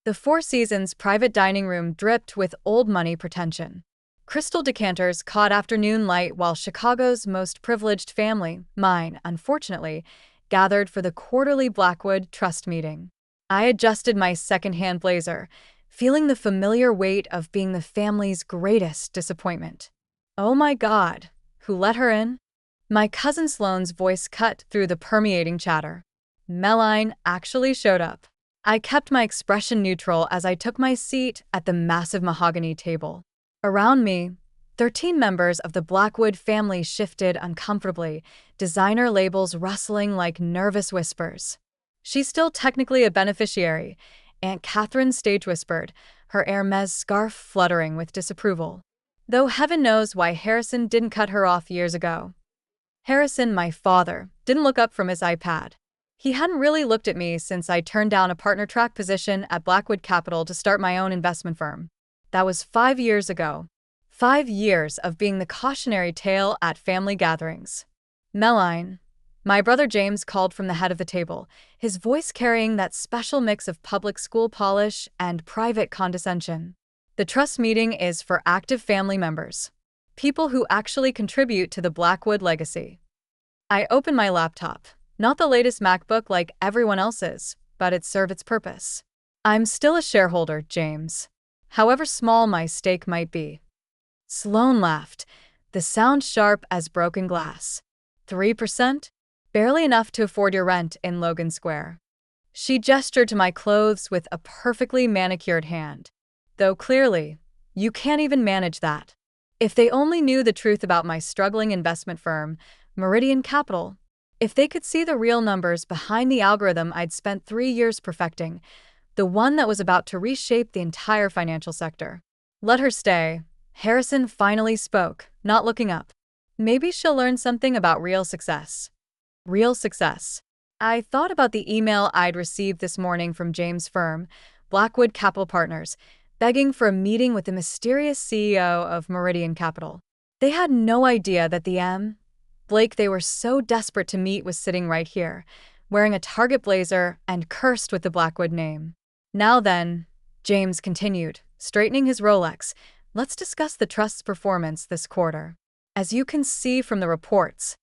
The Four Seasons private dining room dripped with old money pretension. Crystal decanters caught afternoon light while Chicago's most privileged family, mine, unfortunately, gathered for the quarterly Blackwood Trust meeting. I adjusted my second-hand blazer, feeling the familiar weight of being the family's greatest disappointment. Oh my God, who let her in? My cousin Sloane's voice cut through the permeating chatter. Meline actually showed up. I kept my expression neutral as I took my seat at the massive mahogany table. Around me, 13 members of the Blackwood family shifted uncomfortably, designer labels rustling like nervous whispers. She's still technically a beneficiary, Aunt Catherine stage whispered, her Hermes scarf fluttering with disapproval. Though heaven knows why Harrison didn't cut her off years ago. Harrison, my father, didn't look up from his iPad. He hadn't really looked at me since I turned down a partner-track position at Blackwood Capital to start my own investment firm. That was 5 years ago. 5 years of being the cautionary tale at family gatherings. Meline, my brother James called from the head of the table, his voice carrying that special mix of public school polish and private condescension. The trust meeting is for active family members. People who actually contribute to the Blackwood legacy. I opened my laptop. Not the latest MacBook like everyone else's, but it served its purpose. I'm still a shareholder, James. However small my stake might be. Sloane laughed, the sound sharp as broken glass. 3%? Barely enough to afford your rent in Logan Square. She gestured to my clothes with a perfectly manicured hand. Though clearly, you can't even manage that. If they only knew the truth about my struggling investment firm, Meridian Capital, if they could see the real numbers behind the algorithm I'd spent 3 years perfecting, the one that was about to reshape the entire financial sector. Let her stay. Harrison finally spoke, not looking up. Maybe she'll learn something about real success. Real success. I thought about the email I'd received this morning from James' firm, Blackwood Capital Partners, begging for a meeting with the mysterious CEO of Meridian Capital. They had no idea that the Blake they were so desperate to meet was sitting right here, wearing a Target blazer and cursed with the Blackwood name. Now then, James continued, straightening his Rolex, let's discuss the trust's performance this quarter. As you can see from the reports,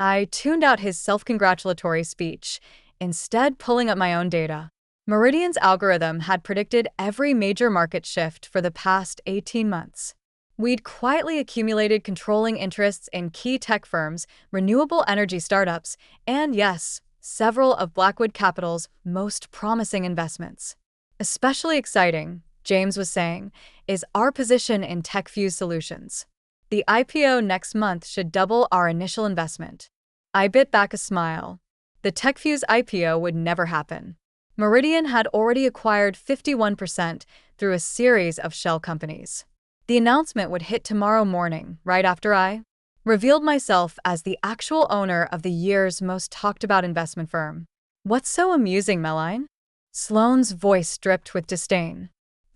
I tuned out his self-congratulatory speech, instead pulling up my own data. Meridian's algorithm had predicted every major market shift for the past 18 months. We'd quietly accumulated controlling interests in key tech firms, renewable energy startups, and yes, several of Blackwood Capital's most promising investments. Especially exciting, James was saying, is our position in TechFuse Solutions. The IPO next month should double our initial investment. I bit back a smile. The TechFuse IPO would never happen. Meridian had already acquired 51% through a series of shell companies. The announcement would hit tomorrow morning, right after I revealed myself as the actual owner of the year's most talked-about investment firm. What's so amusing, Meline? Sloane's voice dripped with disdain.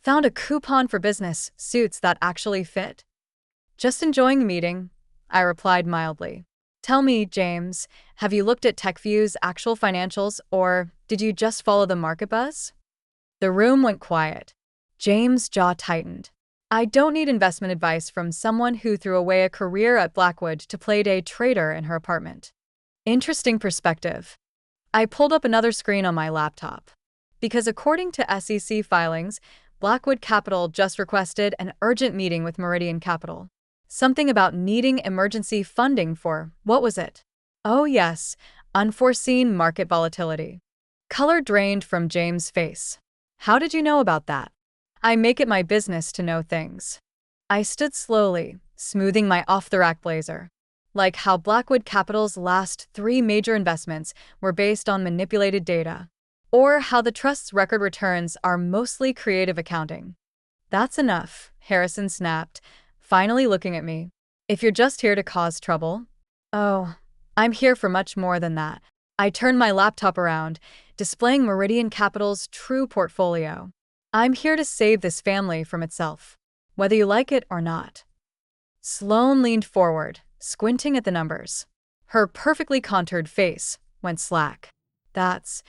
Found a coupon for business suits that actually fit. Just enjoying the meeting, I replied mildly. Tell me, James, have you looked at TechView's actual financials, or did you just follow the market buzz? The room went quiet. James' jaw tightened. I don't need investment advice from someone who threw away a career at Blackwood to play day trader in her apartment. Interesting perspective. I pulled up another screen on my laptop. Because according to SEC filings, Blackwood Capital just requested an urgent meeting with Meridian Capital. Something about needing emergency funding for, what was it? Oh yes, unforeseen market volatility. Color drained from James' face. How did you know about that? I make it my business to know things. I stood slowly, smoothing my off-the-rack blazer. Like how Blackwood Capital's last 3 major investments were based on manipulated data. Or how the trust's record returns are mostly creative accounting. That's enough, Harrison snapped, finally looking at me. If you're just here to cause trouble? Oh, I'm here for much more than that. I turned my laptop around, displaying Meridian Capital's true portfolio. I'm here to save this family from itself, whether you like it or not. Sloane leaned forward, squinting at the numbers. Her perfectly contoured face went slack. That's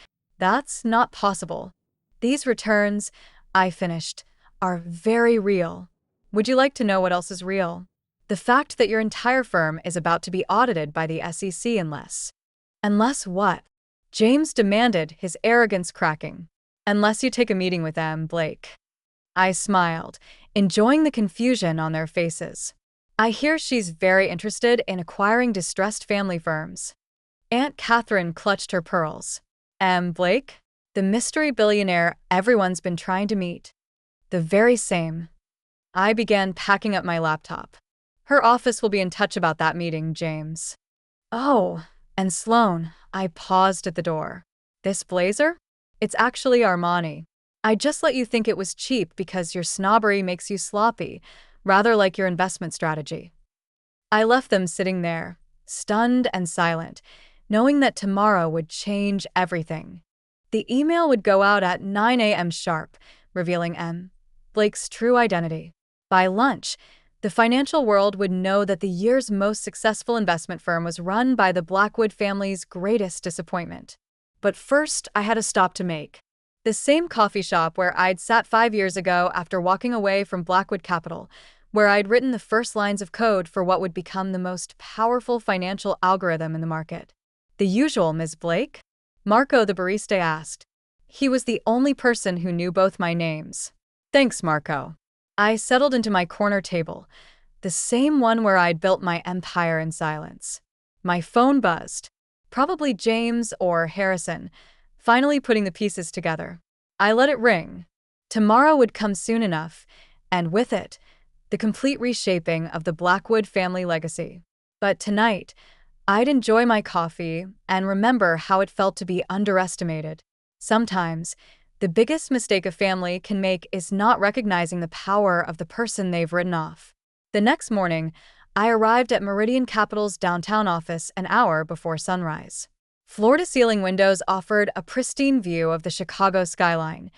not possible. These returns, I finished, are very real. Would you like to know what else is real? The fact that your entire firm is about to be audited by the SEC unless. Unless what? James demanded, his arrogance cracking. Unless you take a meeting with Blake. I smiled, enjoying the confusion on their faces. I hear she's very interested in acquiring distressed family firms. Aunt Catherine clutched her pearls. Blake? The mystery billionaire everyone's been trying to meet. The very same. I began packing up my laptop. Her office will be in touch about that meeting, James. Oh, and Sloane, I paused at the door. This blazer? It's actually Armani. I just let you think it was cheap because your snobbery makes you sloppy, rather like your investment strategy. I left them sitting there, stunned and silent, knowing that tomorrow would change everything. The email would go out at 9 a.m. sharp, revealing Blake's true identity. By lunch, the financial world would know that the year's most successful investment firm was run by the Blackwood family's greatest disappointment. But first, I had a stop to make. The same coffee shop where I'd sat 5 years ago after walking away from Blackwood Capital, where I'd written the first lines of code for what would become the most powerful financial algorithm in the market. The usual, Ms. Blake? Marco the barista asked. He was the only person who knew both my names. Thanks, Marco. I settled into my corner table, the same one where I'd built my empire in silence. My phone buzzed. Probably James or Harrison, finally putting the pieces together. I let it ring. Tomorrow would come soon enough, and with it, the complete reshaping of the Blackwood family legacy. But tonight, I'd enjoy my coffee and remember how it felt to be underestimated. Sometimes, the biggest mistake a family can make is not recognizing the power of the person they've written off. The next morning, I arrived at Meridian Capital's downtown office an hour before sunrise. Floor-to-ceiling windows offered a pristine view of the Chicago skyline,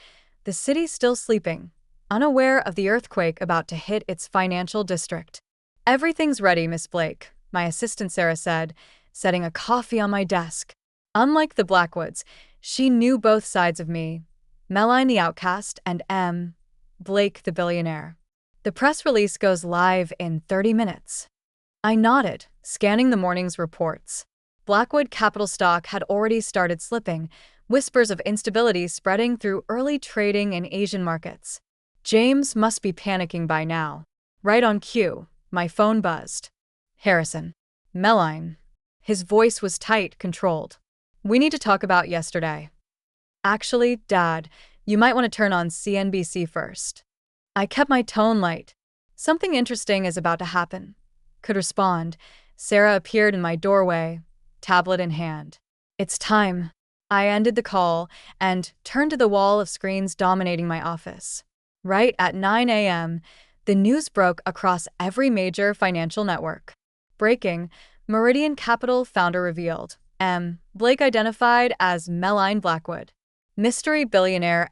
the city still sleeping, unaware of the earthquake about to hit its financial district. Everything's ready, Miss Blake, my assistant Sarah said, setting a coffee on my desk. Unlike the Blackwoods, she knew both sides of me, Melline the outcast and Blake the billionaire. The press release goes live in 30 minutes. I nodded, scanning the morning's reports. Blackwood Capital stock had already started slipping, whispers of instability spreading through early trading in Asian markets. James must be panicking by now. Right on cue, my phone buzzed. Harrison. Melline. His voice was tight, controlled. We need to talk about yesterday. Actually, Dad, you might want to turn on CNBC first. I kept my tone light. Something interesting is about to happen. Could respond. Sarah appeared in my doorway, tablet in hand. It's time. I ended the call and turned to the wall of screens dominating my office. Right at 9 a.m., the news broke across every major financial network. Breaking, Meridian Capital founder revealed. Blake identified as Melline Blackwood. Mystery billionaire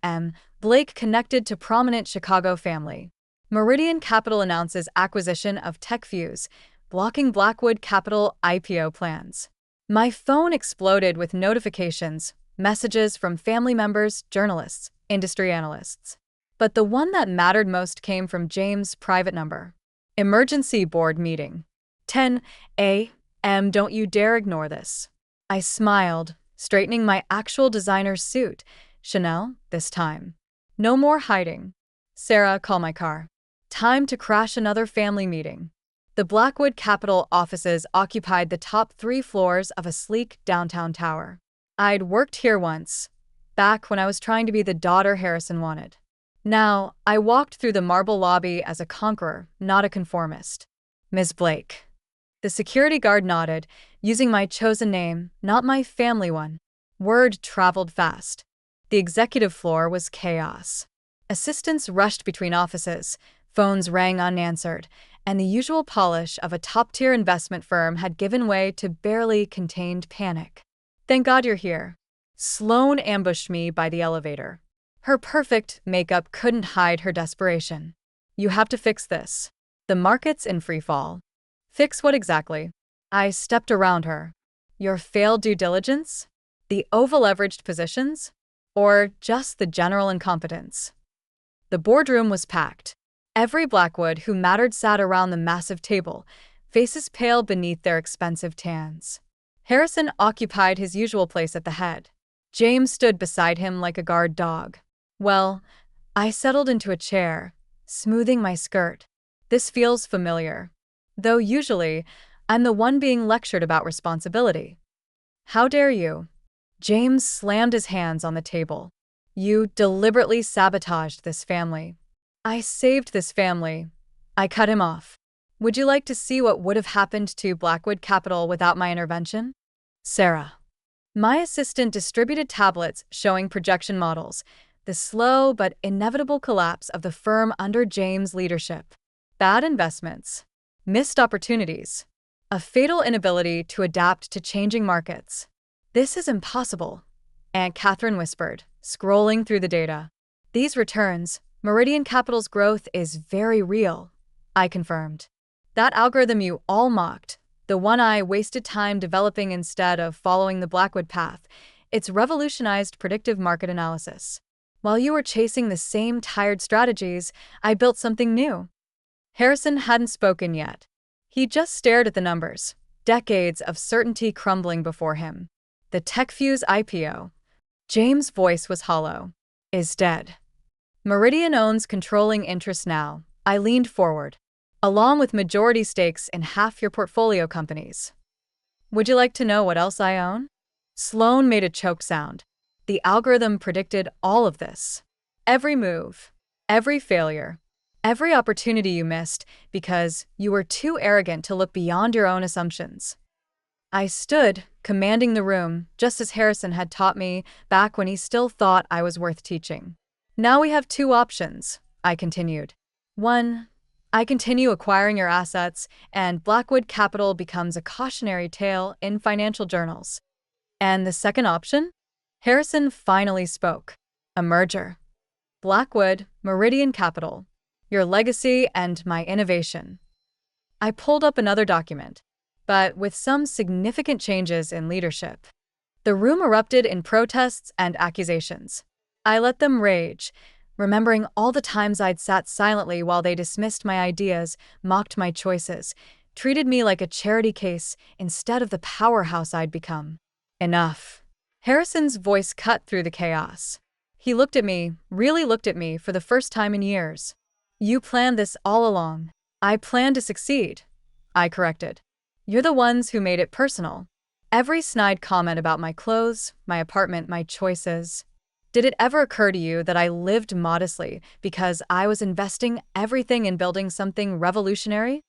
Blake connected to prominent Chicago family. Meridian Capital announces acquisition of TechFuse, blocking Blackwood Capital IPO plans. My phone exploded with notifications, messages from family members, journalists, industry analysts. But the one that mattered most came from James' private number. Emergency board meeting. 10 a.m. Don't you dare ignore this. I smiled, straightening my actual designer's suit. Chanel, this time. No more hiding. Sarah, call my car. Time to crash another family meeting. The Blackwood Capital offices occupied the top 3 floors of a sleek downtown tower. I'd worked here once, back when I was trying to be the daughter Harrison wanted. Now, I walked through the marble lobby as a conqueror, not a conformist. Ms. Blake. The security guard nodded, using my chosen name, not my family one. Word traveled fast. The executive floor was chaos. Assistants rushed between offices, phones rang unanswered, and the usual polish of a top-tier investment firm had given way to barely contained panic. Thank God you're here. Sloane ambushed me by the elevator. Her perfect makeup couldn't hide her desperation. You have to fix this. The market's in free fall. Fix what exactly? I stepped around her. Your failed due diligence? The over-leveraged positions? or just the general incompetence? The boardroom was packed. Every Blackwood who mattered sat around the massive table, faces pale beneath their expensive tans. Harrison occupied his usual place at the head. James stood beside him like a guard dog. Well, I settled into a chair, smoothing my skirt. This feels familiar. Though usually, I'm the one being lectured about responsibility. How dare you? James slammed his hands on the table. You deliberately sabotaged this family. I saved this family. I cut him off. Would you like to see what would have happened to Blackwood Capital without my intervention? Sarah. My assistant distributed tablets showing projection models, the slow but inevitable collapse of the firm under James' leadership. Bad investments. Missed opportunities. A fatal inability to adapt to changing markets. This is impossible, Aunt Catherine whispered, scrolling through the data. These returns, Meridian Capital's growth is very real, I confirmed. That algorithm you all mocked, the one I wasted time developing instead of following the Blackwood path, it's revolutionized predictive market analysis. While you were chasing the same tired strategies, I built something new. Harrison hadn't spoken yet. He just stared at the numbers, decades of certainty crumbling before him. The TechFuse IPO. James' voice was hollow. Is dead. Meridian owns controlling interest now. I leaned forward. Along with majority stakes in half your portfolio companies. Would you like to know what else I own? Sloan made a choke sound. The algorithm predicted all of this. Every move, every failure, every opportunity you missed because you were too arrogant to look beyond your own assumptions. I stood, commanding the room, just as Harrison had taught me back when he still thought I was worth teaching. Now we have two options, I continued. One, I continue acquiring your assets, and Blackwood Capital becomes a cautionary tale in financial journals. And the second option? Harrison finally spoke. A merger. Blackwood, Meridian Capital. Your legacy and my innovation. I pulled up another document, but with some significant changes in leadership. The room erupted in protests and accusations. I let them rage, remembering all the times I'd sat silently while they dismissed my ideas, mocked my choices, treated me like a charity case instead of the powerhouse I'd become. Enough. Harrison's voice cut through the chaos. He looked at me, really looked at me for the first time in years. You planned this all along. I planned to succeed, I corrected. You're the ones who made it personal. Every snide comment about my clothes, my apartment, my choices. Did it ever occur to you that I lived modestly because I was investing everything in building something revolutionary?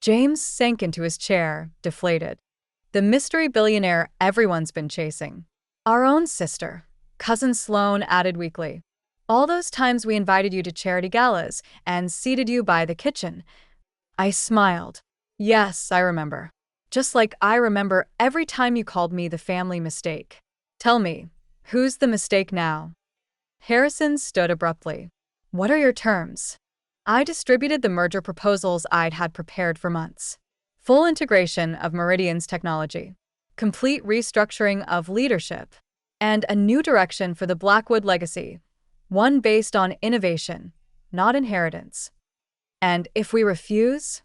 James sank into his chair, deflated. The mystery billionaire everyone's been chasing. Our own sister, Cousin Sloan added weakly. All those times we invited you to charity galas and seated you by the kitchen. I smiled. Yes, I remember. Just like I remember every time you called me the family mistake. Tell me, who's the mistake now? Harrison stood abruptly. What are your terms? I distributed the merger proposals I'd had prepared for months. Full integration of Meridian's technology, complete restructuring of leadership, and a new direction for the Blackwood legacy, one based on innovation, not inheritance. And if we refuse?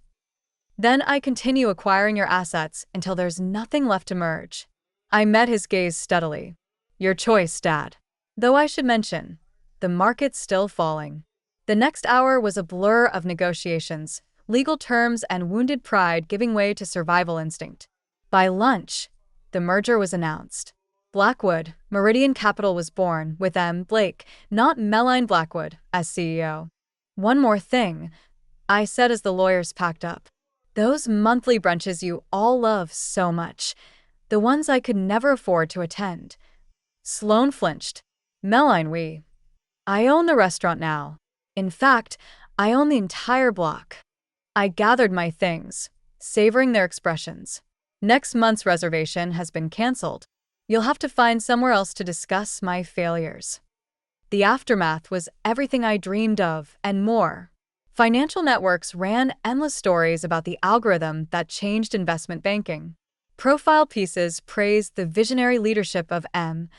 Then I continue acquiring your assets until there's nothing left to merge. I met his gaze steadily. Your choice, Dad. Though I should mention, the market's still falling. The next hour was a blur of negotiations, legal terms and wounded pride giving way to survival instinct. By lunch, the merger was announced. Blackwood, Meridian Capital was born, with M. Blake, not Melline Blackwood, as CEO. One more thing, I said as the lawyers packed up. Those monthly brunches you all love so much, the ones I could never afford to attend. Sloan flinched. Melline, I own the restaurant now. In fact, I own the entire block. I gathered my things, savoring their expressions. Next month's reservation has been canceled. You'll have to find somewhere else to discuss my failures. The aftermath was everything I dreamed of and more. Financial networks ran endless stories about the algorithm that changed investment banking. Profile pieces praised the visionary leadership of M.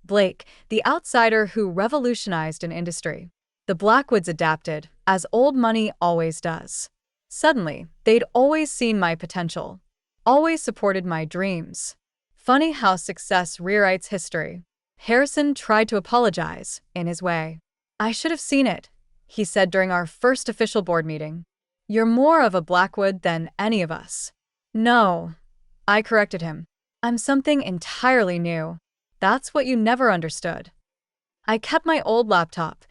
Blake, the outsider who revolutionized an industry. The Blackwoods adapted, as old money always does. Suddenly, they'd always seen my potential, always supported my dreams. Funny how success rewrites history. Harrison tried to apologize, in his way. "I should have seen it," he said during our first official board meeting. "You're more of a Blackwood than any of us." "No," I corrected him. "I'm something entirely new." "That's what you never understood." I kept my old laptop,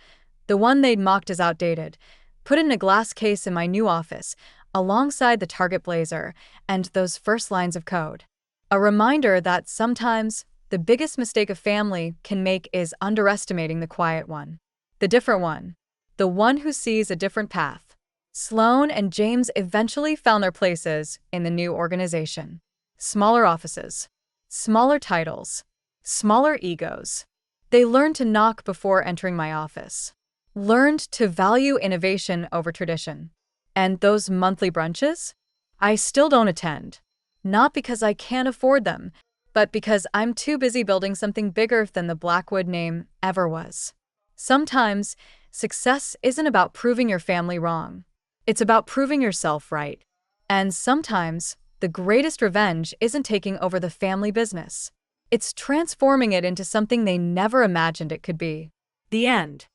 the one they'd mocked as outdated, put it in a glass case in my new office, alongside the Target blazer and those first lines of code. A reminder that sometimes the biggest mistake a family can make is underestimating the quiet one. The different one. The one who sees a different path. Sloan and James eventually found their places in the new organization. Smaller offices. Smaller titles. Smaller egos. They learned to knock before entering my office. Learned to value innovation over tradition. And those monthly brunches? I still don't attend. Not because I can't afford them, but because I'm too busy building something bigger than the Blackwood name ever was. Sometimes, success isn't about proving your family wrong. It's about proving yourself right. And sometimes, the greatest revenge isn't taking over the family business. It's transforming it into something they never imagined it could be. The end.